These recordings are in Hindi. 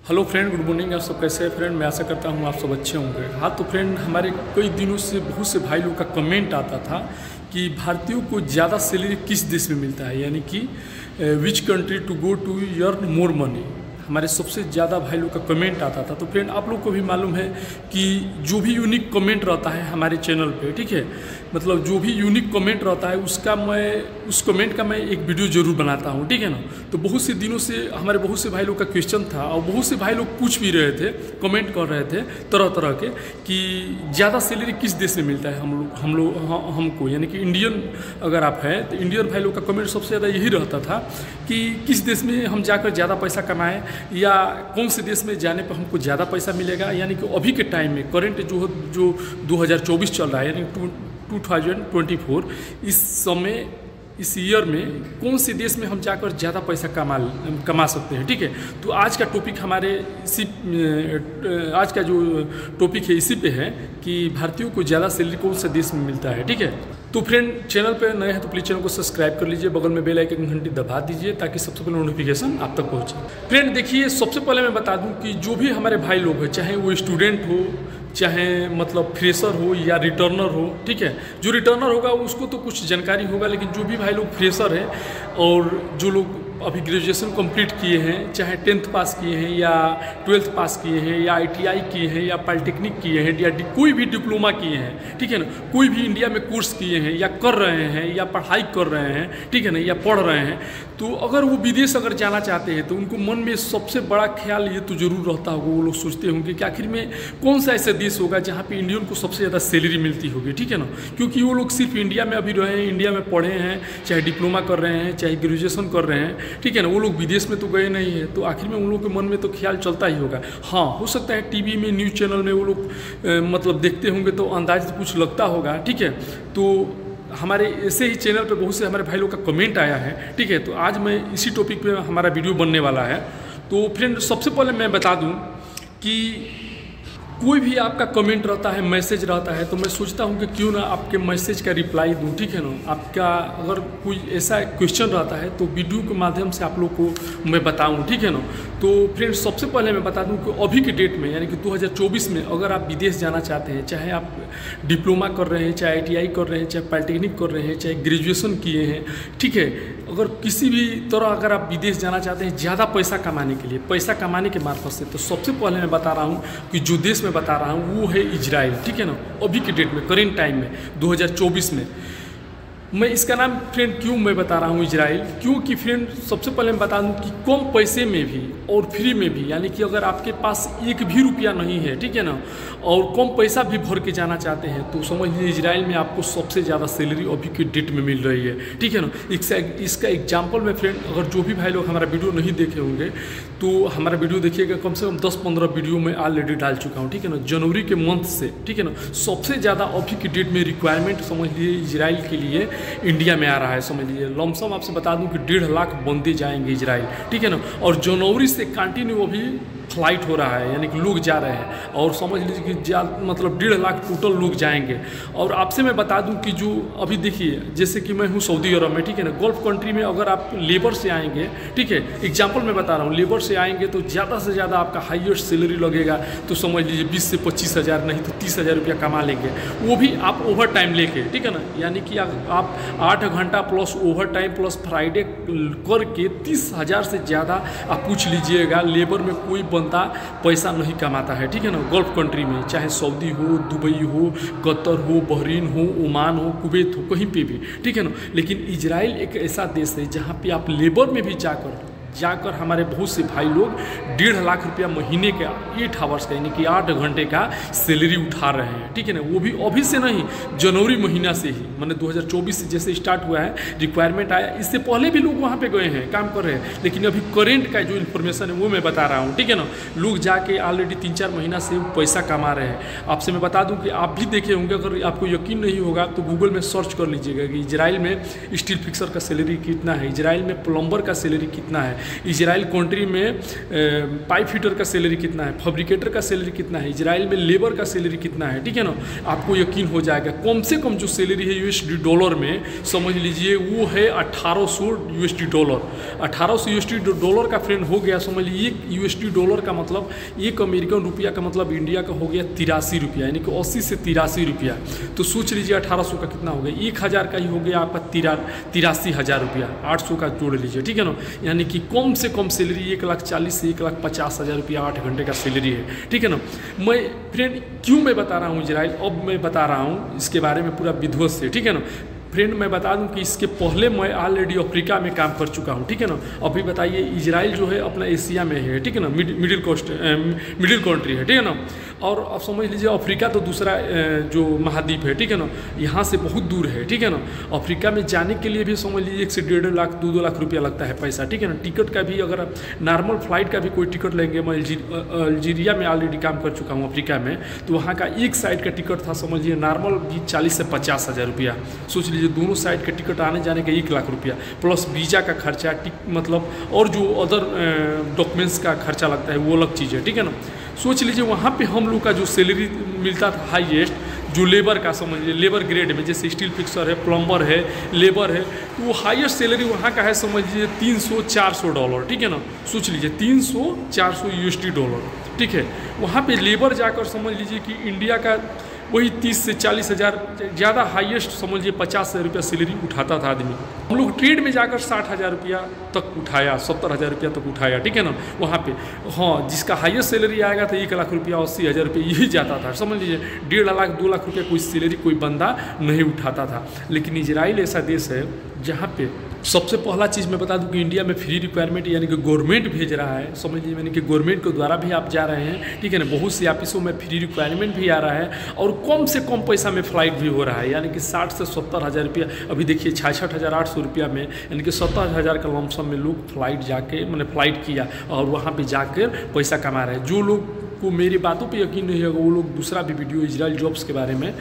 Hello friend, good morning. आप सब कैसे हैं फ्रेंड? मैं आशा करता हूँ आप सब अच्छे होंगे। हाँ तो फ्रेंड, हमारे कई दिनों से बहुत से भाई लोग का कमेंट आता था कि भारतीयों को ज़्यादा सैलरी किस देश में मिलता है, यानी कि which country to go to earn more money. हमारे सबसे ज़्यादा भाई लोग का कमेंट आता था। तो फ्रेंड, आप लोग को भी मालूम है कि जो भी यूनिक कमेंट रहता है हमारे चैनल पे, ठीक है, मतलब जो भी यूनिक कमेंट रहता है उस कमेंट का मैं एक वीडियो ज़रूर बनाता हूँ, ठीक है ना। तो बहुत से दिनों से हमारे बहुत से भाई लोग का क्वेश्चन था और बहुत से भाई लोग पूछ भी रहे थे, कमेंट कर रहे थे तरह तरह के कि ज़्यादा सैलरी किस देश में मिलता है हमको, यानी कि इंडियन अगर आप हैं तो इंडियन भाई लोग का कमेंट सबसे ज़्यादा यही रहता था कि किस देश में हम जाकर ज़्यादा पैसा कमाएं या कौन से देश में जाने पर हमको ज़्यादा पैसा मिलेगा। यानी कि अभी के टाइम में करंट जो 2024 चल रहा है, यानी 2024, इस समय इस ईयर में कौन से देश में हम जाकर ज़्यादा पैसा कमा सकते हैं, ठीक है। तो आज का टॉपिक आज का जो टॉपिक है इसी पे है कि भारतीयों को ज़्यादा सैलरी कौन से देश में मिलता है, ठीक है। तो फ्रेंड, चैनल पे नए हैं तो प्लीज़ चैनल को सब्सक्राइब कर लीजिए, बगल में बेल आइकन घंटी दबा दीजिए ताकि सबसे पहले नोटिफिकेशन आप तक पहुँचे। फ्रेंड देखिए, सबसे पहले मैं बता दूं कि जो भी हमारे भाई लोग हैं, चाहे वो स्टूडेंट हो, चाहे मतलब फ्रेशर हो या रिटर्नर हो, ठीक है। जो रिटर्नर होगा उसको तो कुछ जानकारी होगा, लेकिन जो भी भाई लोग फ्रेशर हैं और जो लोग अभी ग्रेजुएशन कंप्लीट किए हैं, चाहे 10th पास किए हैं या 12th पास किए हैं या ITI किए हैं या पॉलिटेक्निक किए हैं या कोई भी डिप्लोमा किए हैं, ठीक है ना, कोई भी इंडिया में कोर्स किए हैं या कर रहे हैं या पढ़ाई कर रहे हैं, ठीक है ना, या पढ़ रहे हैं, तो अगर वो विदेश अगर जाना चाहते हैं तो उनको मन में सबसे बड़ा ख्याल ये तो ज़रूर रहता होगा, वो लोग सोचते होंगे कि आखिर में कौन सा ऐसा देश होगा जहाँ पे इंडियन को सबसे ज़्यादा सैलरी मिलती होगी, ठीक है ना। क्योंकि वो लोग सिर्फ इंडिया में अभी रहे हैं, इंडिया में पढ़े हैं, चाहे डिप्लोमा कर रहे हैं, चाहे ग्रेजुएशन कर रहे हैं, ठीक है ना, वो लोग विदेश में तो गए नहीं है, तो आखिर में उन लोगों के मन में तो ख्याल चलता ही होगा। हाँ, हो सकता है टीवी में, न्यूज़ चैनल में वो लोग मतलब देखते होंगे तो अंदाज कुछ लगता होगा, ठीक है। तो हमारे ऐसे ही चैनल पे बहुत से हमारे भाई लोग का कमेंट आया है, ठीक है। तो आज मैं इसी टॉपिक पे हमारा वीडियो बनने वाला है। तो फ्रेंड, सबसे पहले मैं बता दूं कि कोई भी आपका कमेंट रहता है, मैसेज रहता है, तो मैं सोचता हूँ कि क्यों ना आपके मैसेज का रिप्लाई दूँ, ठीक है ना। आपका अगर कोई ऐसा क्वेश्चन रहता है तो वीडियो के माध्यम से आप लोग को मैं बताऊँ, ठीक है ना। तो फ्रेंड्स, सबसे पहले मैं बता दूँ कि अभी के डेट में, यानी कि 2024 में अगर आप विदेश जाना चाहते हैं, चाहे आप डिप्लोमा कर रहे हैं, चाहे ITI कर रहे हैं, चाहे पॉलिटेक्निक कर रहे हैं, चाहे ग्रेजुएशन किए हैं, ठीक है, अगर किसी भी तरह अगर आप विदेश जाना चाहते हैं ज़्यादा पैसा कमाने के लिए, पैसा कमाने के मार्फत से, तो सबसे पहले मैं बता रहा हूँ कि जो देश में बता रहा हूँ वो है इजराइल, ठीक है ना। अभी के डेट में, करेंट टाइम में 2024 में मैं इसका नाम फ्रेंड क्यों मैं बता रहा हूँ इजराइल, क्योंकि फ्रेंड सबसे पहले मैं बता दूँ कि कम पैसे में भी और फ्री में भी, यानी कि अगर आपके पास एक भी रुपया नहीं है, ठीक है ना, और कम पैसा भी भर के जाना चाहते हैं, तो समझ लीजिए इजराइल में आपको सबसे ज़्यादा सैलरी अभी के डेट में मिल रही है, ठीक है ना। इसका एग्जाम्पल में फ्रेंड, अगर जो भी भाई लोग हमारा वीडियो नहीं देखे होंगे तो हमारा वीडियो देखिएगा, कम से कम 10-15 वीडियो में ऑलरेडी डाल चुका हूँ, ठीक है ना, जनवरी के मंथ से, ठीक है ना। सबसे ज़्यादा अभी के डेट में रिक्वायरमेंट समझ लीजिए इजराइल के लिए इंडिया में आ रहा है, समझ लीजिए लमसम आपसे बता दूं कि 1.5 लाख बंदे जाएंगे इजराइल, ठीक है ना। और जनवरी से कंटिन्यू अभी फ्लाइट हो रहा है, यानी कि लोग जा रहे हैं, और समझ लीजिए कि मतलब 1.5 लाख टोटल लोग जाएंगे। और आपसे मैं बता दूं कि जो अभी देखिए, जैसे कि मैं हूं सऊदी अरब में, ठीक है ना, गल्फ कंट्री में अगर आप लेबर से आएंगे, ठीक है, एग्जाम्पल मैं बता रहा हूँ, लेबर से आएंगे तो ज़्यादा से ज़्यादा आपका हाईएस्ट सैलरी लगेगा, तो समझ लीजिए 20 से 25 हज़ार, नहीं तो 30 हज़ार रुपया कमा लेंगे, वो भी आप ओवर टाइम लेके, ठीक है ना। यानी कि आप 8 घंटा plus over time plus Friday करके 30 हज़ार से ज़्यादा आप पूछ लीजिएगा, लेबर में कोई बंदा पैसा नहीं कमाता है, ठीक है ना। गल्फ कंट्री में, चाहे सऊदी हो, दुबई हो, कतर हो, बहरीन हो, ओमान हो, कुवैत हो, कहीं पे भी, ठीक है ना। लेकिन इजराइल एक ऐसा देश है जहाँ पे आप लेबर में भी जाकर हमारे बहुत से भाई लोग 1.5 लाख रुपया महीने का 8 आवर्स का, यानी कि 8 घंटे का सैलरी उठा रहे हैं, ठीक है ना। वो भी अभी से नहीं, जनवरी महीना से ही, मैंने 2024 से जैसे स्टार्ट हुआ है, रिक्वायरमेंट आया, इससे पहले भी लोग वहाँ पे गए हैं, काम कर रहे हैं, लेकिन अभी करेंट का जो इन्फॉर्मेशन है वो मैं बता रहा हूँ, ठीक है ना। लोग जाके ऑलरेडी 3-4 महीना से पैसा कमा रहे हैं। आपसे मैं बता दूँ कि आप भी देखे होंगे, अगर आपको यकीन नहीं होगा तो गूगल में सर्च कर लीजिएगा कि इजराइल में स्टील फिक्सर का सैलरी कितना है, इजराइल में प्लम्बर का सैलरी कितना है, इजराइल कंट्री में पाइप फिटर का सैलरी कितना है, फैब्रिकेटर का सैलरी कितना है, इजराइल में लेबर का सैलरी कितना है, ठीक है ना। आपको यकीन हो जाएगा कम से कम जो सैलरी है यूएसडी डॉलर में, समझ लीजिए वो है 1800 यूएसडी डॉलर। 1800 यूएसडी डॉलर का फ्रेंड हो गया, समझ लीजिए एक यूएसडी डॉलर का मतलब एक अमेरिकन रुपया का मतलब इंडिया का हो गया 83 रुपया, यानी कि 80 से 83 रुपया। तो सोच लीजिए 1800 का कितना हो गया, 1000 का ही हो गया आपका 83,000 रुपया, 800 का जोड़ लीजिए, ठीक है ना। यानी कि कम से कम सैलरी 1,40,000 से 1,50,000 रुपया 8 घंटे का सैलरी है, ठीक है ना। मैं फ्रेंड क्यों मैं बता रहा हूँ इजराइल, अब मैं बता रहा हूँ इसके बारे में पूरा विधिवत से, ठीक है ना। फ्रेंड मैं बता दूं कि इसके पहले मैं ऑलरेडी अफ्रीका में काम कर चुका हूं, ठीक है ना। अभी बताइए इजराइल जो है अपना एशिया में है, ठीक है ना, मिडिल कंट्री है, ठीक है ना। और अब समझ लीजिए अफ्रीका तो दूसरा जो महाद्वीप है, ठीक है ना, यहाँ से बहुत दूर है, ठीक है ना। अफ्रीका में जाने के लिए भी समझ लीजिए 1 से 1.5 लाख 2 लाख रुपया लगता है पैसा, ठीक है ना। टिकट का भी अगर आप नॉर्मल फ्लाइट का भी कोई टिकट लेंगे, मैं अल्जीरिया में ऑलरेडी काम कर चुका हूँ अफ्रीका में, तो वहाँ का एक साइड का टिकट था समझ लीजिए नॉर्मल भी 40 से 50,000 रुपया। सोच लीजिए दोनों साइड के टिकट आने जाने का 1 लाख रुपया प्लस वीज़ा का खर्चा, मतलब और जो अदर डॉक्यूमेंट्स का खर्चा लगता है वो अलग चीज़ है, ठीक है ना। सोच लीजिए वहाँ पे हम लोग का जो सैलरी मिलता था हाईएस्ट, जो लेबर का समझ लीजिए लेबर ग्रेड में, जैसे स्टील फिक्सर है, प्लम्बर है, लेबर है, तो वो हाईएस्ट सैलरी वहाँ का है समझ लीजिए $300-400, ठीक है ना। सोच लीजिए 300-400 यूएसडी डॉलर, ठीक है। वहाँ पे लेबर जाकर समझ लीजिए कि इंडिया का वही 30 से 40 हज़ार, ज़्यादा हाईएस्ट समझ लीजिए 50,000 रुपया सैलरी उठाता था आदमी। हम लोग ट्रेड में जाकर 60,000 रुपया तक उठाया, 70,000 रुपया तक उठाया, ठीक है ना वहाँ पे। हाँ, जिसका हाईएस्ट सैलरी आएगा तो 1 लाख रुपया 80,000 रुपये यही जाता था, समझ लीजिए 1.5 लाख 2 लाख रुपया कोई सैलरी कोई बंदा नहीं उठाता था। लेकिन इजराइल ऐसा देश है जहाँ पे सबसे पहला चीज़ मैं बता दूं कि इंडिया में फ्री रिक्वायरमेंट यानी कि गवर्नमेंट भेज रहा है, समझ लीजिए, यानी कि गवर्नमेंट के द्वारा भी आप जा रहे हैं, ठीक है ना। बहुत सी ऑफिसों में फ्री रिक्वायरमेंट भी आ रहा है और कम से कम पैसा में फ़्लाइट भी हो रहा है, यानी कि 60 से 70,000 रुपया। अभी देखिए 66,800 रुपया में, यानी कि 70,000 का लमसम में लोग फ्लाइट जाके मैंने फ़्लाइट किया और वहाँ पर जाकर पैसा कमा रहे हैं। जो लोग को मेरी बातों पे यकीन नहीं होगा वो लोग दूसरा भी वीडियो इजराइल जॉब्स के बारे में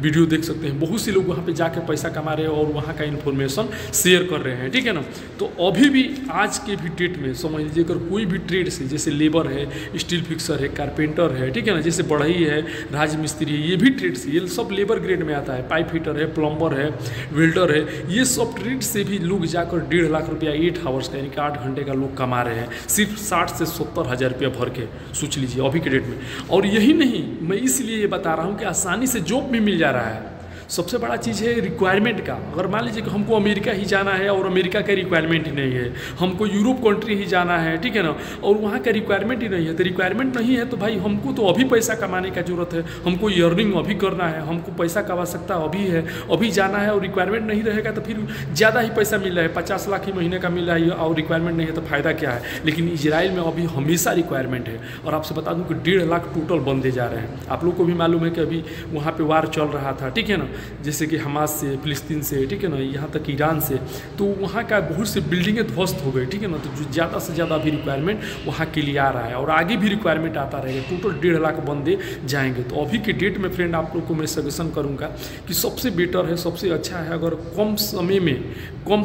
वीडियो देख सकते हैं। बहुत से लोग वहाँ पे जाके पैसा कमा रहे हैं और वहाँ का इन्फॉर्मेशन शेयर कर रहे हैं, ठीक है ना। तो अभी भी आज के भी डेट में समझ लीजिए अगर कोई भी ट्रेड से, जैसे लेबर है, स्टील फिक्सर है, कारपेंटर है, ठीक है ना, जैसे बढ़ई है, राजमिस्त्री है, ये भी ट्रेड से, ये सब लेबर ग्रेड में आता है। पाइप फिटर है, प्लम्बर है, वेल्डर है, ये सब ट्रेड से भी लोग जाकर 1.5 लाख रुपया 8 आवर्स का यानी कि 8 घंटे का लोग कमा रहे हैं सिर्फ 60 से 70,000 रुपया भर के, सोच लीजिए अभी के डेट में। और यही नहीं, मैं इसलिए ये बता रहा हूँ कि आसानी से जॉब भी मिल जा रहा है। सबसे बड़ा चीज़ है रिक्वायरमेंट का। अगर मान लीजिए कि हमको अमेरिका ही जाना है और अमेरिका का रिक्वायरमेंट ही नहीं है, हमको यूरोप कंट्री ही जाना है, ठीक है ना, और वहाँ का रिक्वायरमेंट ही नहीं है, तो रिक्वायरमेंट नहीं है तो भाई हमको तो अभी पैसा कमाने का जरूरत है, हमको अर्निंग अभी करना है, हमको पैसा का आवश्यकता अभी है, अभी जाना है। और रिक्वायरमेंट नहीं रहेगा तो फिर ज़्यादा ही पैसा मिल रहा है, 50 लाख ही महीने का मिल रहा है और रिक्वायरमेंट नहीं है तो फ़ायदा क्या है। लेकिन इजराइल में अभी हमेशा रिक्वायरमेंट है। और आपसे बता दूँ कि 1.5 लाख टोटल बंदे जा रहे हैं। आप लोग को भी मालूम है कि अभी वहाँ पर वार चल रहा था, ठीक है ना, जैसे कि हमास से, फिलिस्तीन से, ठीक है ना, यहाँ तक ईरान से, तो वहाँ का बहुत से बिल्डिंगें ध्वस्त हो गई, ठीक है ना। तो जो ज़्यादा से ज़्यादा अभी रिक्वायरमेंट वहाँ के लिए आ रहा है और आगे भी रिक्वायरमेंट आता रहेगा। टोटल 1.5 लाख बंदे जाएंगे। तो अभी के डेट में फ्रेंड आप लोग को मैं सजेशन करूँगा कि सबसे बेटर है, सबसे अच्छा है, अगर कम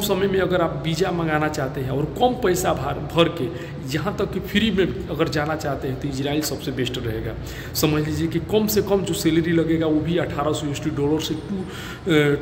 समय में अगर आप वीज़ा मंगाना चाहते हैं और कम पैसा भर के यहाँ तक कि फ्री में अगर जाना चाहते हैं तो इजराइल सबसे बेस्ट रहेगा। समझ लीजिए कि कम से कम जो सैलरी लगेगा वो भी 1800 यूएसडी डॉलर से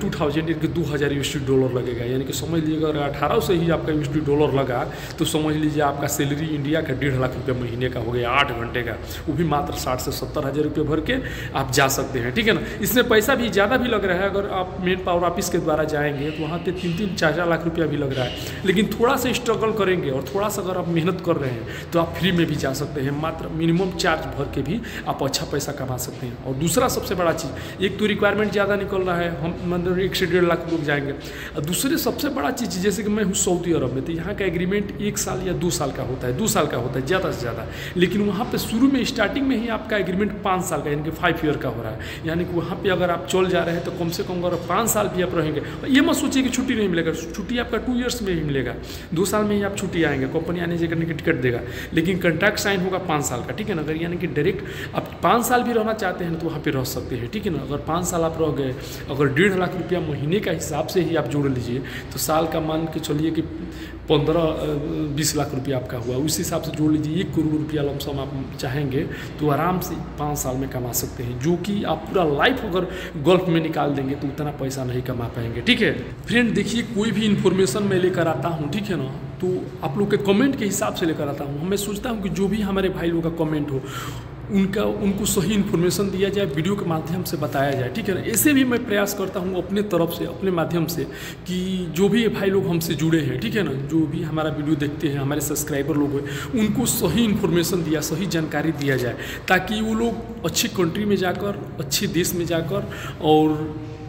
2000 यानी कि 2000 यूएसडी डॉलर लगेगा। यानी कि समझ लीजिए अगर 1800 से ही आपका यूएसडी डॉलर लगा तो समझ लीजिए आपका सैलरी इंडिया का 1.5 लाख रुपये महीने का हो गया 8 घंटे का, वो भी मात्र 60 से 70 हज़ार रुपये भर के आप जा सकते हैं, ठीक है ना। इसमें पैसा भी ज़्यादा भी लग रहा है, अगर आप मेन पावर ऑफिस के द्वारा जाएंगे तो वहाँ पे 3-4 लाख रुपया भी लग रहा है। लेकिन थोड़ा सा स्ट्रगल करेंगे और थोड़ा सा अगर आप मेहनत कर रहे हैं तो आप फ्री में भी जा सकते हैं, मात्र मिनिमम चार्ज भर के भी आप अच्छा पैसा कमा सकते हैं। और दूसरा सबसे बड़ा चीज़, एक तो रिक्वायरमेंट ज़्यादा निकल रहा है, हम मतलब 1 से 1.5 लाख लोग जाएंगे। और दूसरी सबसे बड़ा चीज़, जैसे कि मैं हूँ सऊदी अरब में, तो यहाँ का एग्रीमेंट 1 साल या 2 साल का होता है, 2 साल का होता है ज़्यादा से ज़्यादा। लेकिन वहाँ पर शुरू में स्टार्टिंग में ही आपका एग्रीमेंट 5 साल का यानी कि 5 ईयर का हो रहा है। यानी कि वहाँ पर अगर आप चल जा रहे हैं तो कम से कम अगर 5 साल भी आप रहेंगे, ये मत सोचिए कि छुट्टी नहीं मिलेगा, छुट्टी आपका 2 ईयर्स में ही मिलेगा, 2 साल में ही आप छुट्टी आएंगे, कंपनी आने जाने की टिकट देगा। लेकिन कॉन्ट्रैक्ट साइन होगा 5 साल का, ठीक है ना। अगर यानी कि डायरेक्ट आप 5 साल भी रहना चाहते हैं तो वहाँ पे रह सकते हैं, ठीक है ना। अगर 5 साल आप रह गए, अगर 1.5 लाख रुपया महीने का हिसाब से ही आप जोड़ लीजिए तो साल का मान के चलिए कि 15-20 लाख रुपया आपका हुआ, उस हिसाब से जोड़ लीजिए 1 करोड़ रुपया लमसम आप चाहेंगे तो आराम से 5 साल में कमा सकते हैं, जो कि आप पूरा लाइफ अगर गोल्फ में निकाल देंगे तो उतना पैसा नहीं कमा पाएंगे। ठीक है फ्रेंड, देखिए कोई भी इन्फॉर्मेशन मैं लेकर आता हूँ, ठीक है ना, तो आप लोग के कमेंट के हिसाब से लेकर आता हूँ। मैं सोचता हूँ कि जो भी हमारे भाई लोग का कमेंट हो उनको सही इन्फॉर्मेशन दिया जाए, वीडियो के माध्यम से बताया जाए। ठीक है ना, ऐसे भी मैं प्रयास करता हूँ अपने तरफ से, अपने माध्यम से, कि जो भी भाई लोग हमसे जुड़े हैं, ठीक है ना, जो भी हमारा वीडियो देखते हैं, हमारे सब्सक्राइबर लोग हैं, उनको सही इन्फॉर्मेशन दिया, सही जानकारी दिया जाए, ताकि वो लोग अच्छी कंट्री में जाकर, अच्छे देश में जाकर और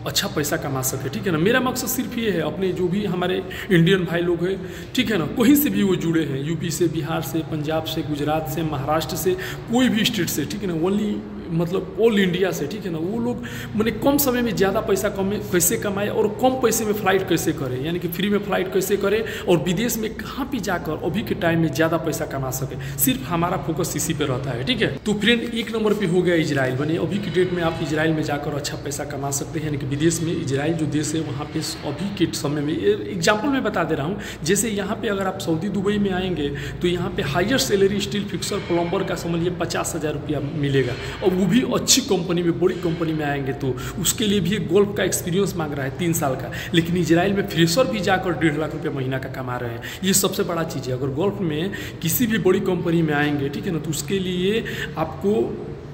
अच्छा पैसा कमा सके। ठीक है ना, मेरा मकसद सिर्फ ये है, अपने जो भी हमारे इंडियन भाई लोग हैं, ठीक है ना, कहीं से भी वो जुड़े हैं, यूपी से, बिहार से, पंजाब से, गुजरात से, महाराष्ट्र से, कोई भी स्टेट से, ठीक है ना, ओनली मतलब ऑल इंडिया से, ठीक है ना, वो लोग मैंने कम समय में ज़्यादा पैसा कैसे कमाए और कम पैसे में फ़्लाइट कैसे करें, यानी कि फ्री में फ़्लाइट कैसे करें और विदेश में कहाँ पे जाकर अभी के टाइम में ज़्यादा पैसा कमा सके। सिर्फ हमारा फोकस इसी पे रहता है। ठीक है, तो फ्रेंड 1 नंबर पे हो गया इजराइल। बने अभी की डेट में आप इजराइल में जाकर अच्छा पैसा कमा सकते हैं, यानी कि विदेश में इजराइल जो देश है वहाँ पे अभी के समय में, एग्जाम्पल मैं बता दे रहा हूँ, जैसे यहाँ पे अगर आप सऊदी दुबई में आएंगे तो यहाँ पे higher salary steel fixer plumber का समझिए 50,000 रुपया मिलेगा, और वो भी अच्छी कंपनी में, बड़ी कंपनी में आएंगे तो उसके लिए भी एक गोल्फ का एक्सपीरियंस मांग रहा है 3 साल का। लेकिन इजराइल में फ्रेशर भी जाकर 1.5 लाख रुपया महीना का कमा रहे हैं। ये सबसे बड़ा चीज़ है। अगर गोल्फ में किसी भी बड़ी कंपनी में आएंगे, ठीक है ना, तो उसके लिए आपको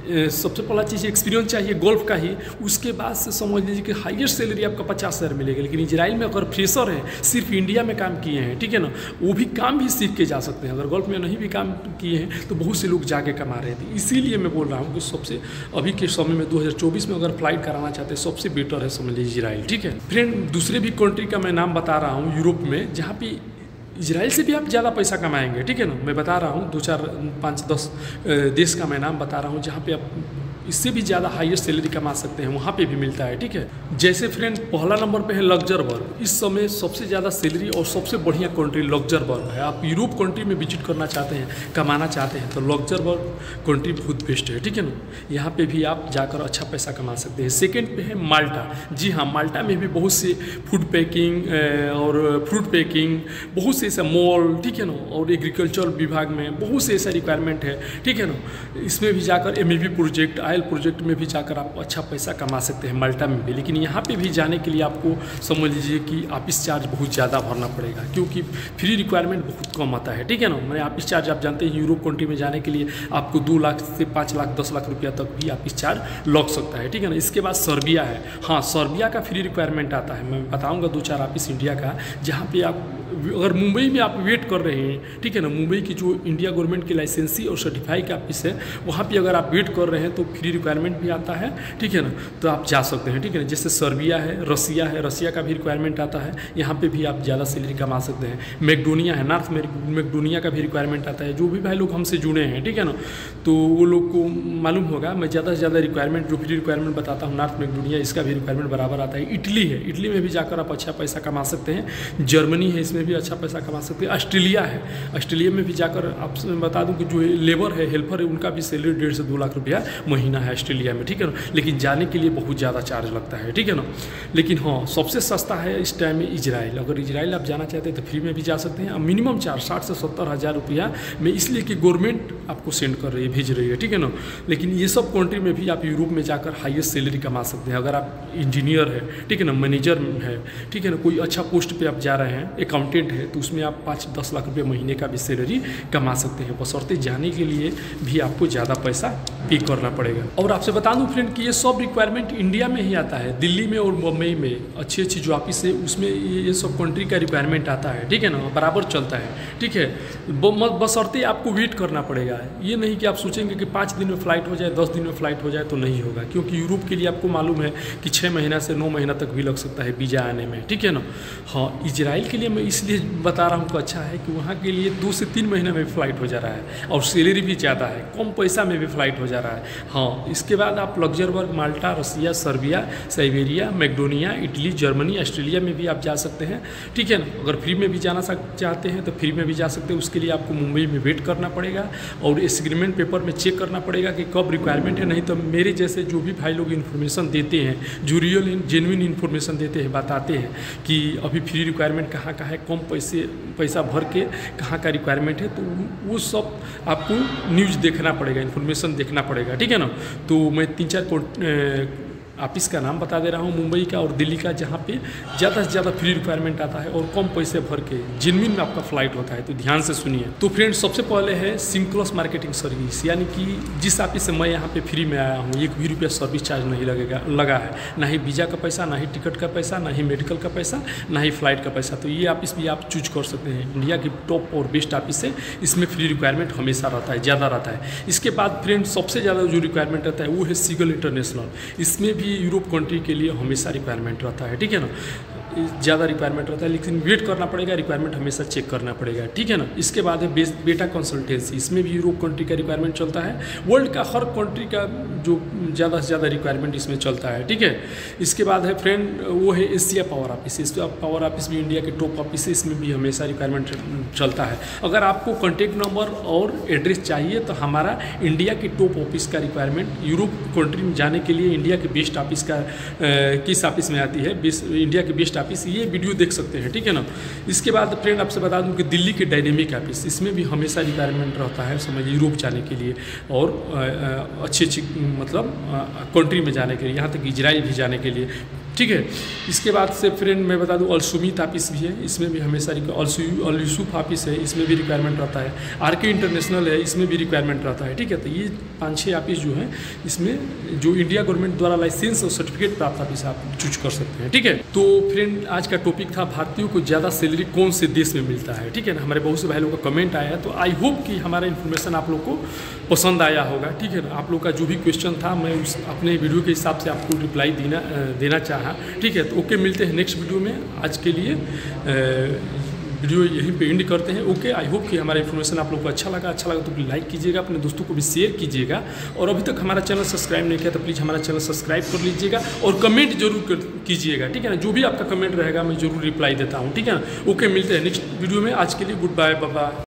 सबसे पहला चीज़ एक्सपीरियंस चाहिए गोल्फ का ही, उसके बाद से समझ लीजिए कि हाईएस्ट सैलरी आपका 50,000 मिलेगी। लेकिन इजराइल में अगर फ्रेशर है, सिर्फ इंडिया में काम किए हैं, ठीक है ना, वो भी काम भी सीख के जा सकते हैं। अगर गोल्फ में नहीं भी काम किए हैं तो बहुत से लोग जाके कमा रहे थे। इसीलिए मैं बोल रहा हूँ कि सबसे अभी के समय में 2024 में अगर फ्लाइट कराना चाहते हैं, सबसे बेटर है समझ लीजिए इजराइल। ठीक है फ्रेंड, दूसरे भी कंट्री का मैं नाम बता रहा हूँ यूरोप में, जहाँ पे इजराइल से भी आप ज़्यादा पैसा कमाएंगे। ठीक है ना, मैं बता रहा हूँ 2, 4, 5, 10 देश का मैं नाम बता रहा हूँ जहाँ पे आप इससे भी ज़्यादा हाईएस्ट सैलरी कमा सकते हैं, वहाँ पे भी मिलता है। ठीक है, जैसे फ्रेंड पहला नंबर पे है लग्जरबर्ग। इस समय सबसे ज़्यादा सैलरी और सबसे बढ़िया कंट्री लग्जरबर्ग है। आप यूरोप कंट्री में विजिट करना चाहते हैं, कमाना चाहते हैं, तो लग्जरबर्ग कंट्री बहुत बेस्ट है। ठीक है ना, यहाँ पे भी आप जाकर अच्छा पैसा कमा सकते हैं। सेकेंड पे है माल्टा। जी हाँ, माल्टा में भी बहुत से फूड पैकिंग और फ्रूट पैकिंग, बहुत से ऐसा मॉल, ठीक है ना, और एग्रीकल्चर विभाग में बहुत से ऐसा रिक्वायरमेंट है। ठीक है ना, इसमें भी जाकर MEP प्रोजेक्ट, प्रोजेक्ट में भी जाकर आप अच्छा पैसा कमा सकते हैं माल्टा में भी। लेकिन यहाँ पे भी जाने के लिए आपको समझ लीजिए कि ऑफिस चार्ज बहुत ज़्यादा भरना पड़ेगा, क्योंकि फ्री रिक्वायरमेंट बहुत कम आता है। ठीक है ना, मैंने ऑफिस चार्ज आप जानते हैं यूरोप कंट्री में जाने के लिए आपको 2 लाख से 5 लाख 10 लाख रुपया तक भी ऑफिस चार्ज लग सकता है। ठीक है ना, इसके बाद सर्बिया है। हाँ, सर्बिया का फ्री रिक्वायरमेंट आता है, मैं बताऊँगा 2-4 ऑफिस इंडिया का, जहाँ पर आप अगर मुंबई में आप वेट कर रहे हैं, ठीक है ना, मुंबई की जो इंडिया गवर्नमेंट की लाइसेंसी और सर्टिफाई का ऑफिस है, वहाँ पे अगर आप वेट कर रहे हैं तो फ्री रिक्वायरमेंट भी आता है। ठीक है ना, तो आप जा सकते हैं। ठीक है ना, जैसे सर्बिया है, रसिया का भी रिक्वायरमेंट आता है, यहाँ पे भी आप ज़्यादा सैलरी कमा सकते हैं। मैकडोनिया है, नॉर्थ मैकडोनिया का भी रिक्वायरमेंट आता है। जो भी भाई लोग हमसे जुड़े हैं, ठीक है ना, तो वो लोग को मालूम होगा, मैं ज़्यादा से ज़्यादा रिक्वायरमेंट जो फ्री रिक्वायरमेंट बताता हूँ, नॉर्थ मैकडोनिया, इसका भी रिक्वायरमेंट बराबर आता है। इटली है, इटली में भी जाकर आप अच्छा पैसा कमा सकते हैं। जर्मनी है, इसमें भी अच्छा पैसा कमा सकते हैं। ऑस्ट्रेलिया है, ऑस्ट्रेलिया में भी जाकर आपसे मैं बता दूं कि जो लेबर है, हेल्पर है, उनका भी सैलरी 1.5 से 2 लाख रुपया महीना है ऑस्ट्रेलिया में। ठीक है ना, लेकिन जाने के लिए बहुत ज़्यादा चार्ज लगता है। ठीक है ना, लेकिन हाँ, सबसे सस्ता है इस टाइम में इजराइल। अगर इजराइल आप जाना चाहते हैं तो फ्री में भी जा सकते हैं। मिनिमम चार्ज 60 से 70 हज़ार रुपया में, इसलिए कि गवर्नमेंट आपको सेंड कर रही है, भेज रही है। ठीक है ना, लेकिन ये सब कंट्री में भी आप यूरोप में जाकर हाईएस्ट सैलरी कमा सकते हैं। अगर आप इंजीनियर है, ठीक है ना, मैनेजर है, ठीक है ना, कोई अच्छा पोस्ट पे आप जा रहे हैं, अकाउंटेंट है, तो उसमें आप 5-10 लाख रुपये महीने का भी सैलरी कमा सकते हैं। बशर्ते जाने के लिए भी आपको ज़्यादा पैसा पे करना पड़ेगा। और आपसे बता दूं फ्रेंड कि ये सब रिक्वायरमेंट इंडिया में ही आता है। दिल्ली में और मुंबई में अच्छी अच्छी जो ऑफिस है उसमें ये सब कंट्री का रिक्वायरमेंट आता है। ठीक है ना, बराबर चलता है। ठीक है, बशर्ते आपको वेट करना पड़ेगा। ये नहीं कि आप सोचेंगे कि 5 दिन में फ़्लाइट हो जाए, 10 दिन में फ़्लाइट हो जाए, तो नहीं होगा। क्योंकि यूरोप के लिए आपको मालूम है कि 6 महीना से 9 महीना तक भी लग सकता है वीज़ा आने में। ठीक है ना, हाँ, इजराइल के लिए मैं इसलिए बता रहा हूँ कि अच्छा है कि वहाँ के लिए 2 से 3 महीने में फ़्लाइट हो जा रहा है और सैलरी भी ज़्यादा है, कम पैसा में भी फ़्लाइट हो जा रहा है। हाँ, इसके बाद आप Luxembourg, Malta, Russia, Serbia, Siberia, Macedonia, Italy, Germany, Australia में भी आप जा सकते हैं। ठीक है ना, अगर फ्री में भी जाना चाहते हैं तो फ्री में भी जा सकते हैं। उसके लिए आपको मुंबई में वेट करना पड़ेगा और एग्रीमेंट पेपर में चेक करना पड़ेगा कि कब रिक्वायरमेंट है। नहीं तो मेरे जैसे जो भी भाई लोग इन्फॉर्मेशन देते हैं, जो रियल जेन्युइन इन्फॉर्मेशन देते हैं, बताते हैं कि अभी फ्री रिक्वायरमेंट कहाँ है, कम कम पैसा भर के कहाँ का रिक्वायरमेंट है, तो वो सब आपको न्यूज़ देखना पड़ेगा, इन्फॉर्मेशन देखना पड़ेगा, ठीक है ना। तो मैं 3-4 ऑफिस का नाम बता दे रहा हूँ, मुंबई का और दिल्ली का, जहाँ पे ज़्यादा से ज़्यादा फ्री रिक्वायरमेंट आता है और कम पैसे भर के जेन्युइन में आपका फ्लाइट होता है। तो ध्यान से सुनिए। तो फ्रेंड्स, सबसे पहले है सिंक्रोनस मार्केटिंग सर्विस, यानी कि जिस ऑफिस से मैं यहाँ पे फ्री में आया हूँ, 1 भी रुपया सर्विस चार्ज नहीं लगा है, ना ही वीज़ा का पैसा, ना ही टिकट का पैसा, ना ही मेडिकल का पैसा, ना ही फ्लाइट का पैसा। तो ये ऑफिस भी आप चूज कर सकते हैं। इंडिया की टॉप और बेस्ट ऑफिस है, इसमें फ्री रिक्वायरमेंट हमेशा रहता है, ज़्यादा रहता है। इसके बाद फ्रेंड्स, सबसे ज़्यादा जो रिक्वायरमेंट रहता है वो है सीगल इंटरनेशनल। इसमें भी यूरोप कंट्री के लिए हमेशा रिक्वायरमेंट रहता है, ठीक है ना। ज़्यादा रिक्वायरमेंट रहता है, लेकिन वेट करना पड़ेगा, रिक्वायरमेंट हमेशा चेक करना पड़ेगा, ठीक है ना। इसके बाद है बेटा कंसल्टेंसी, इसमें भी यूरोप कंट्री का रिक्वायरमेंट चलता है। वर्ल्ड का हर कंट्री का जो ज़्यादा से ज़्यादा रिक्वायरमेंट इसमें चलता है, ठीक है। इसके बाद है फ्रेंड, वो है Asia power office. Asia power office भी इंडिया के टॉप ऑफिस है, इसमें भी हमेशा रिक्वायरमेंट चलता है। अगर आपको कॉन्टेक्ट नंबर और एड्रेस चाहिए तो हमारा इंडिया की टॉप ऑफिस का रिक्वायरमेंट यूरोप कंट्री में जाने के लिए इंडिया के बेस्ट ऑफिस का किस ऑफिस में आती है, इंडिया के बेस्ट ऑफिस, ये वीडियो देख सकते हैं, ठीक है ना। इसके बाद फ्रेंड आपसे बता दूं कि दिल्ली के डायनेमिक ऑफिस, इसमें भी हमेशा रिक्वायरमेंट रहता है, समझिए यूरोप जाने के लिए और अच्छी मतलब कंट्री में जाने के लिए, यहाँ तक इजराइल भी जाने के लिए, ठीक है। इसके बाद से फ्रेंड मैं बता दूं अलसुमित ऑफिस भी है, इसमें भी हमेशा अल यूसुफ ऑफिस है, इसमें भी रिक्वायरमेंट रहता है। आरके इंटरनेशनल है, इसमें भी रिक्वायरमेंट रहता है, ठीक है। तो ये 5-6 ऑफिस जो हैं, इसमें जो इंडिया गवर्नमेंट द्वारा लाइसेंस और सर्टिफिकेट प्राप्त ऑफिस आप चूज कर सकते हैं, ठीक है। तो फ्रेंड, आज का टॉपिक था भारतीयों को ज़्यादा सैलरी कौन से देश में मिलता है, ठीक है ना। हमारे बहुत से भाई लोगों का कमेंट आया है, तो आई होप कि हमारा इन्फॉर्मेशन आप लोग को पसंद आया होगा, ठीक है ना। आप लोग का जो भी क्वेश्चन था, मैं उस अपने वीडियो के हिसाब से आपको रिप्लाई देना चाहा, ठीक है। तो ओके, मिलते हैं नेक्स्ट वीडियो में। आज के लिए वीडियो यहीं पे एंड करते हैं। ओके, आई होप कि हमारा इन्फॉर्मेशन आप लोग को अच्छा लगा तो लाइक कीजिएगा, अपने दोस्तों को भी शेयर कीजिएगा, और अभी तक हमारा चैनल सब्सक्राइब नहीं किया तो प्लीज़ हमारा चैनल सब्सक्राइब कर लीजिएगा और कमेंट जरूर कीजिएगा, ठीक है ना। जो भी आपका कमेंट रहेगा मैं जरूर रिप्लाई देता हूँ, ठीक है ना। ओके, मिलते हैं नेक्स्ट वीडियो में। आज के लिए गुड बाय, बाय।